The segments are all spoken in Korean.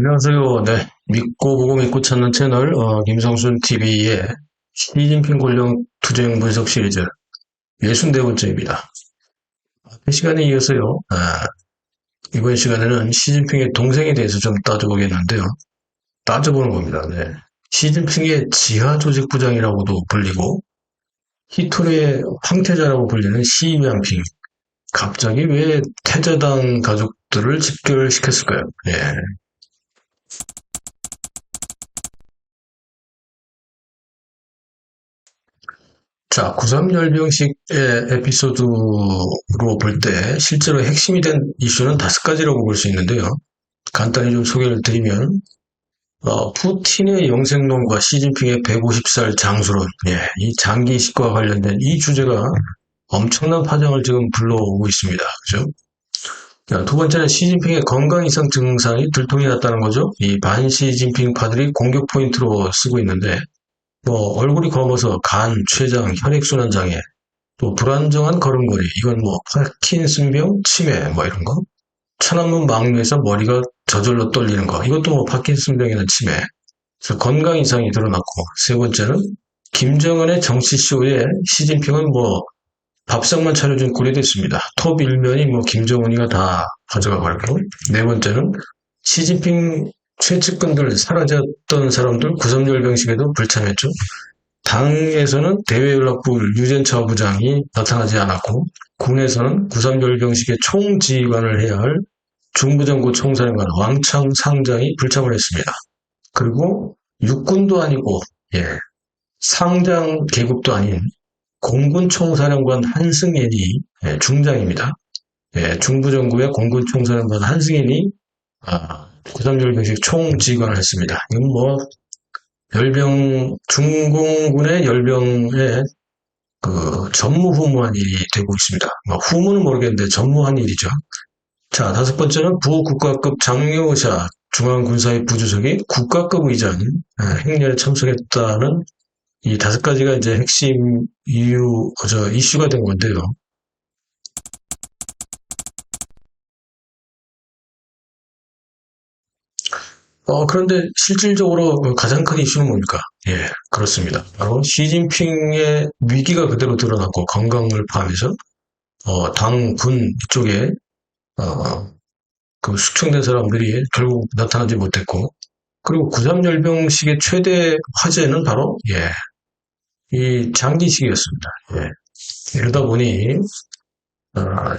안녕하세요. 네. 믿고 보고 믿고 찾는 채널, 김성순 TV의 시진핑 권력 투쟁 분석 시리즈 64번째입니다. 앞의 시간에 이어서요, 이번 시간에는 시진핑의 동생에 대해서 좀 따져보겠는데요. 따져보는 겁니다. 네. 시진핑의 지하 조직 부장이라고도 불리고, 히토르의 황태자라고 불리는 시위안핑. 갑자기 왜 태자당 가족들을 집결시켰을까요? 예. 자, 93열병식의 에피소드로 볼 때 실제로 핵심이 된 이슈는 5가지라고 볼 수 있는데요. 간단히 좀 소개를 드리면 푸틴의 영생론과 시진핑의 150살 장수론, 이 장기 이식과 관련된 이 주제가 엄청난 파장을 지금 불러오고 있습니다. 그죠? 자, 두 번째는 시진핑의 건강 이상 증상이 들통이 났다는 거죠. 이 반시진핑파들이 공격 포인트로 쓰고 있는데 얼굴이 검어서 간, 췌장, 혈액순환 장애, 또 불안정한 걸음걸이, 이건 파킨슨병, 치매, 이런 거. 천안문 막루에서 머리가 저절로 떨리는 거, 이것도 파킨슨병이나 치매. 그래서 건강 이상이 드러났고, 세 번째는 김정은의 정치쇼에 시진핑은 밥상만 차려준 꼴이 됐습니다. 톱 일면이 김정은이가 다 가져가 버렸고, 네 번째는 시진핑 최측근들 사라졌던 사람들 9.3열병식에도 불참했죠. 당에서는 대외연락부 유전차 부장이 나타나지 않았고, 군에서는 9.3열병식의 총지휘관을 해야 할 중부정부 총사령관 왕창 상장이 불참을 했습니다. 그리고 육군도 아니고 상장 계급도 아닌 공군 총사령관 한승연이 중장입니다. 중부정부의 공군 총사령관 한승연이 9.3열병식 총지휘관을 했습니다. 이건 중공군의 열병의 전무후무한 일이 되고 있습니다. 후무는 모르겠는데 전무한 일이죠. 자, 5번째는 부국가급 장려사 중앙군사위 부주석이 국가급 의장 행렬에 참석했다는 이 5가지가 이제 핵심 이슈가 된 건데요. 그런데 실질적으로 가장 큰 이슈는 뭡니까? 그렇습니다. 바로 시진핑의 위기가 그대로 드러났고, 건강을 포함해서, 당, 군 이쪽에, 그 숙청된 사람들이 결국 나타나지 못했고, 그리고 9.3열병식의 최대 화제는 바로, 이 장기식이었습니다. 이러다 보니,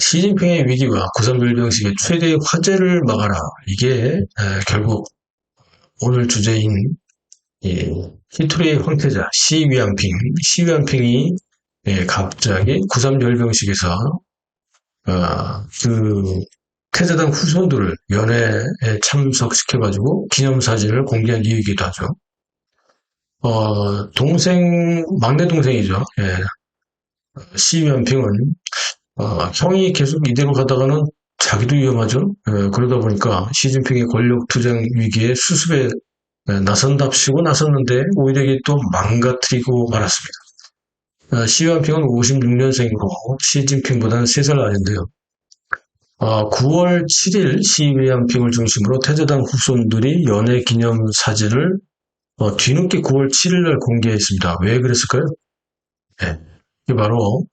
시진핑의 위기와 9.3열병식의 최대 화제를 막아라. 이게, 결국, 오늘 주제인 히토리의 황태자 시위안핑이 갑자기 9.3열병식에서 그 태자당 후손들을 연회에 참석시켜가지고 기념사진을 공개한 이유이기도 하죠. 막내 동생이죠. 시위안핑은 형이 계속 이대로 가다가는 자기도 위험하죠. 그러다 보니까 시진핑의 권력 투쟁 위기에 수습에 나선답시고 나섰는데 오히려 이게 또 망가뜨리고 말았습니다. 시진핑은 56년생이고 시진핑보다는 3살 나이인데요. 9월 7일 시진핑을 중심으로 태자당 후손들이 연애 기념 사진을 뒤늦게 9월 7일 날 공개했습니다. 왜 그랬을까요? 이게 바로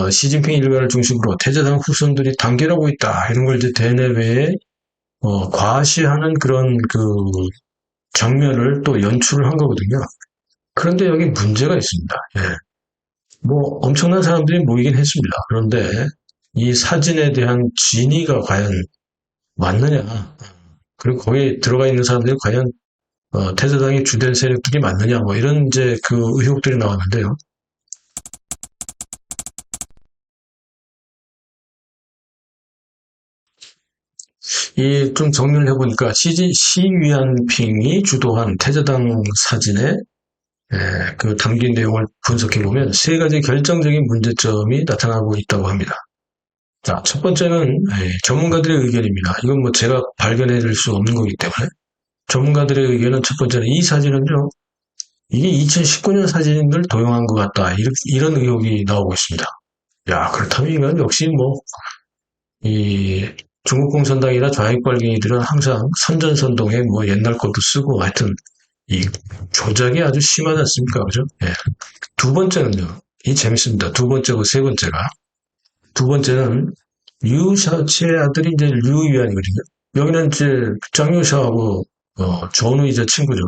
시진핑 일가를 중심으로 태자당 후손들이 단결하고 있다. 이런 걸 이제 대내외에 과시하는 그런 장면을 또 연출을 한 거거든요. 그런데 여기 문제가 있습니다. 엄청난 사람들이 모이긴 했습니다. 그런데 이 사진에 대한 진위가 과연 맞느냐? 그리고 거기에 들어가 있는 사람들이 과연 태자당의 주된 세력들이 맞느냐? 이런 이제 의혹들이 나왔는데요. 좀 정리를 해보니까 시위안핑이 주도한 태자당 사진에 담긴 내용을 분석해보면 3가지 결정적인 문제점이 나타나고 있다고 합니다. 자, 첫 번째는 전문가들의 의견입니다. 이건 제가 발견해낼 수 없는 거기 때문에 전문가들의 의견은 첫 번째는 이 사진은요, 이게 2019년 사진을 도용한 것 같다. 이런 의혹이 나오고 있습니다. 그렇다면 이건 역시 중국 공산당이나 좌익빨갱이들은 항상 선전선동에 뭐 옛날 것도 쓰고 하여튼 이 조작이 아주 심하지 않습니까? 그죠? 예. 두 번째는요. 이 재밌습니다. 두 번째고 세 번째가. 두 번째는 류 샤오치의 아들이 이제 류유안이거든요. 여기는 이제 장유샤하고 전우이자 친구죠.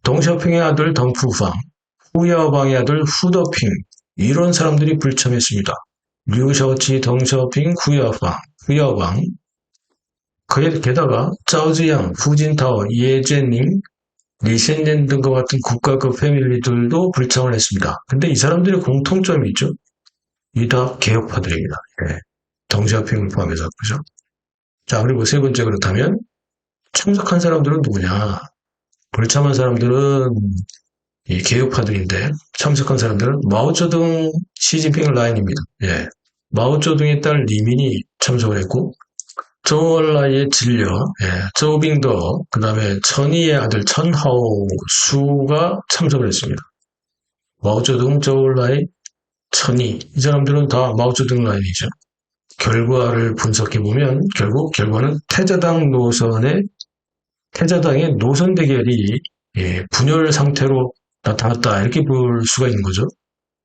덩샤핑의 아들 덩푸팡, 후야방의 아들 후더핑 이런 사람들이 불참했습니다. 류샤오치, 덩샤핑, 후야방 게다가 짜오즈양, 후진타오, 예제닝, 리센넨 등과 같은 국가급 패밀리들도 불참을 했습니다. 근데 이 사람들의 공통점이 있죠. 이 다 개혁파들입니다. 네. 덩샤핑을 포함해서 그죠? 자, 그리고 세 번째 그렇다면 참석한 사람들은 누구냐? 불참한 사람들은 이 개혁파들인데 참석한 사람들은 마오쩌둥, 시진핑 라인입니다. 예. 마오쩌둥의 딸 리민이 참석을 했고 조얼라이의 진려, 예. 조빙더, 그 다음에 천이의 아들 천하오수가 참석을 했습니다. 마오쩌둥, 조얼라이, 천이 이 사람들은 다 마오쩌둥 라인이죠. 결과를 분석해보면 결과는 태자당의 노선 대결이 분열 상태로 나타났다 이렇게 볼 수가 있는 거죠.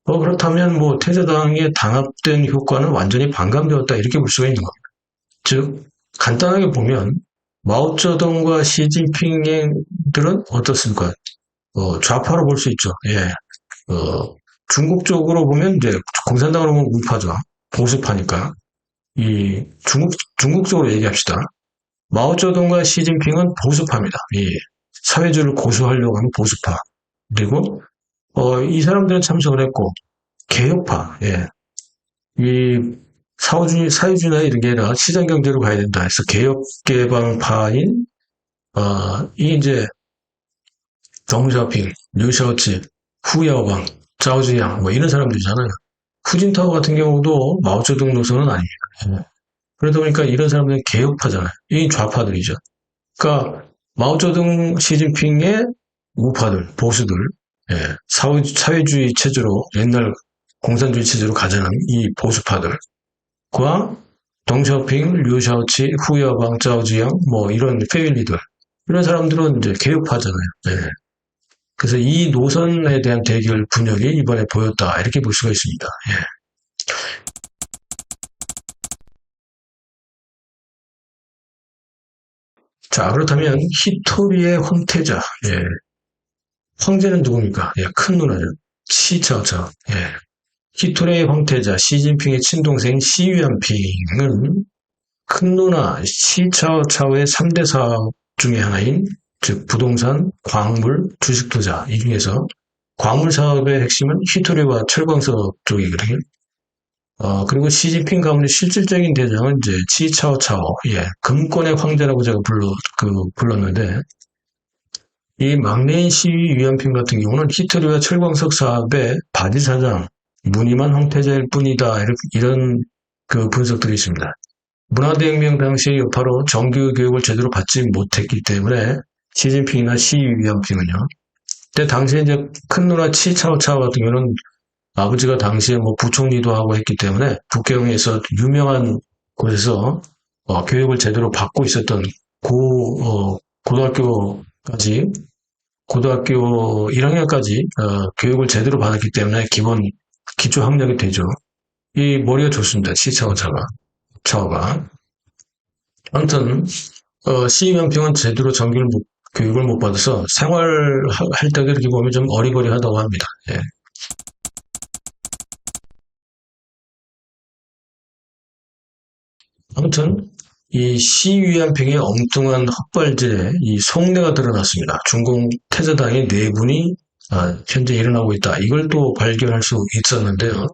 그렇다면 뭐 태자당의 당합된 효과는 완전히 반감되었다 이렇게 볼 수가 있는 겁니다. 즉 간단하게 보면 마오쩌둥과 시진핑들은 어떻습니까? 좌파로 볼 수 있죠. 예. 중국 쪽으로 보면 이제 공산당으로 보면 우파죠. 보수파니까. 이 중국 쪽으로 얘기합시다. 마오쩌둥과 시진핑은 보수파입니다. 이 사회주의를 고수하려고 하는 보수파. 그리고 이 사람들은 참석을 했고 개혁파, 예. 이 사회주의나 이런 게 아니라 시장 경제로 가야 된다 해서 개혁개방파인 이 이제 덩샤핑, 류샤오치, 후야오방, 짜오즈양 뭐 이런 사람들이잖아요. 후진타오 같은 경우도 마오쩌둥 노선은 아닙니다. 그러다 보니까 이런 사람들은 개혁파잖아요. 이 좌파들이죠. 그러니까 마오쩌둥, 시진핑의 우파들, 보수들, 예, 사회주의 체제로 옛날 공산주의 체제로 가자는 이 보수파들과 덩샤오핑, 류샤오치, 후야방, 짜오지양 뭐 이런 패밀리들 이런 사람들은 이제 개혁파잖아요. 예. 그래서 이 노선에 대한 대결 분열이 이번에 보였다 이렇게 볼 수가 있습니다. 예. 자, 그렇다면 히토리의 황태자. 예. 황제는 누굽니까? 예, 큰 누나죠. 시차오차오. 예. 히토리의 황태자 시진핑의 친동생 시유안핑은 큰 누나 시차오차오의 3대 사업 중에 하나인 즉 부동산, 광물, 주식 투자 이 중에서 광물 사업의 핵심은 히토리와 철광석 쪽이거든요. 그리고 시진핑 가문의 실질적인 대장은 이제 치차오차오, 예, 금권의 황제라고 제가 불렀는데, 이 막내인 시유안핑 같은 경우는 히토리와 철광석 사업의 바지사장, 무늬만 황태자일 뿐이다, 이런 그 분석들이 있습니다. 문화대혁명 당시 여파로 정규 교육을 제대로 받지 못했기 때문에 시진핑이나 시유안핑은요. 근데 당시에 이제 큰 누나 치차오차오 같은 경우는 아버지가 당시에 뭐 부총리도 하고 했기 때문에 북경에서 유명한 곳에서 교육을 제대로 받고 있었던 고등학교 1학년까지 교육을 제대로 받았기 때문에 기초 학력이 되죠. 이 머리가 좋습니다. 차오가. 아무튼 시진핑은 제대로 교육을 못 받아서 생활할 때 이렇게 보면 좀 어리버리하다고 합니다. 예. 아무튼 이 시위안핑의 엉뚱한 헛발질에 이 속내가 드러났습니다. 중공 태자당의 내분이 현재 일어나고 있다. 이걸 또 발견할 수 있었는데요.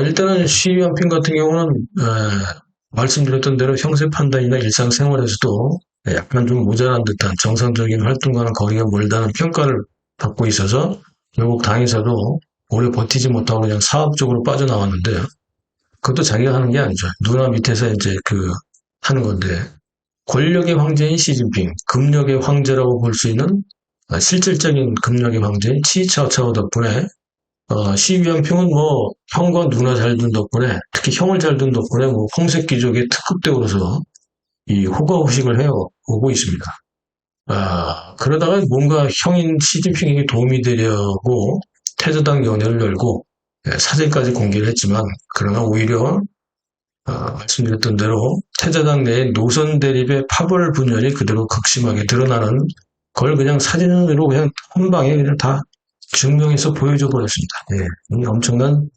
일단은 시위안핑 같은 경우는 말씀드렸던 대로 형세 판단이나 일상생활에서도 약간 좀 모자란 듯한 정상적인 활동과는 거리가 멀다는 평가를 받고 있어서 결국 당에서도 오래 버티지 못하고 그냥 사업적으로 빠져나왔는데요. 그것도 자기가 하는 게 아니죠. 누나 밑에서 이제 하는 건데, 권력의 황제인 시진핑, 금력의 황제라고 볼 수 있는 실질적인 금력의 황제인 치차오차오 덕분에 시위안평은 뭐 형과 누나 잘 둔 덕분에 특히 형을 잘 둔 덕분에 뭐 홍색귀족의 특급대우로서 이 호가호식을 해어 오고 있습니다. 그러다가 뭔가 형인 시진핑에게 도움이 되려고 태저당 연회를 열고 사진까지 공개를 했지만 그러나 오히려 말씀드렸던 대로 태저당 내의 노선 대립의 파벌 분열이 그대로 극심하게 드러나는 걸 그냥 사진으로 그냥 한 방에 그냥 다 증명해서 보여줘 버렸습니다. 이 엄청난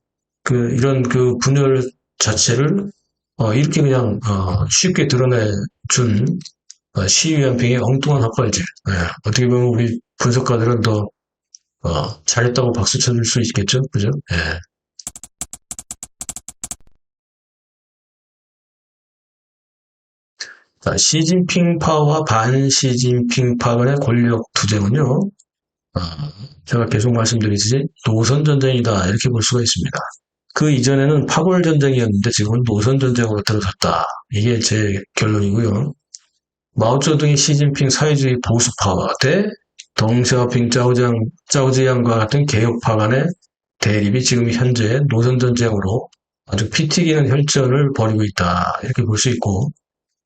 이런 분열 자체를 이렇게 그냥 쉽게 드러내준 시위안평의 엉뚱한 헛발질. 어떻게 보면 우리 분석가들은 더 잘했다고 박수 쳐줄 수 있겠죠, 그죠? 자, 시진핑파와 반시진핑파 간의 권력 투쟁은요, 제가 계속 말씀드리듯이 노선 전쟁이다 이렇게 볼 수가 있습니다. 그 이전에는 파벌 전쟁이었는데 지금은 노선 전쟁으로 들어섰다. 이게 제 결론이고요. 마오쩌둥이 시진핑 사회주의 보수파와 대 덩샤오핑 짜오지양과 같은 개혁파 간의 대립이 지금 현재 노선 전쟁으로 아주 피 튀기는 혈전을 벌이고 있다. 이렇게 볼 수 있고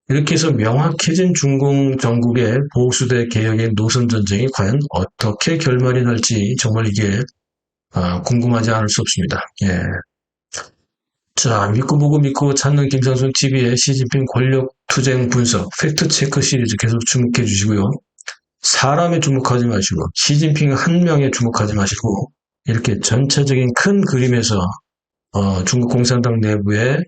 이렇게 해서 명확해진 중공 정국의 보수 대 개혁의 노선 전쟁이 과연 어떻게 결말이 날지 정말 이게 궁금하지 않을 수 없습니다. 자, 믿고 보고 믿고 찾는 김상순 TV의 시진핑 권력 투쟁 분석 팩트 체크 시리즈 계속 주목해 주시고요. 사람에 주목하지 마시고 시진핑 한 명에 주목하지 마시고 이렇게 전체적인 큰 그림에서 중국 공산당 내부의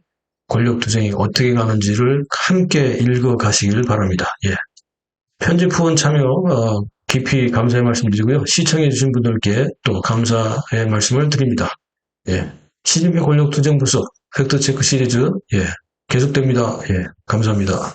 권력 투쟁이 어떻게 가는지를 함께 읽어 가시길 바랍니다. 편집 후원 참여 깊이 감사의 말씀드리고요. 시청해 주신 분들께 또 감사의 말씀을 드립니다. 시진핑 권력 투쟁 분석 팩트 체크 시리즈 계속됩니다. 감사합니다.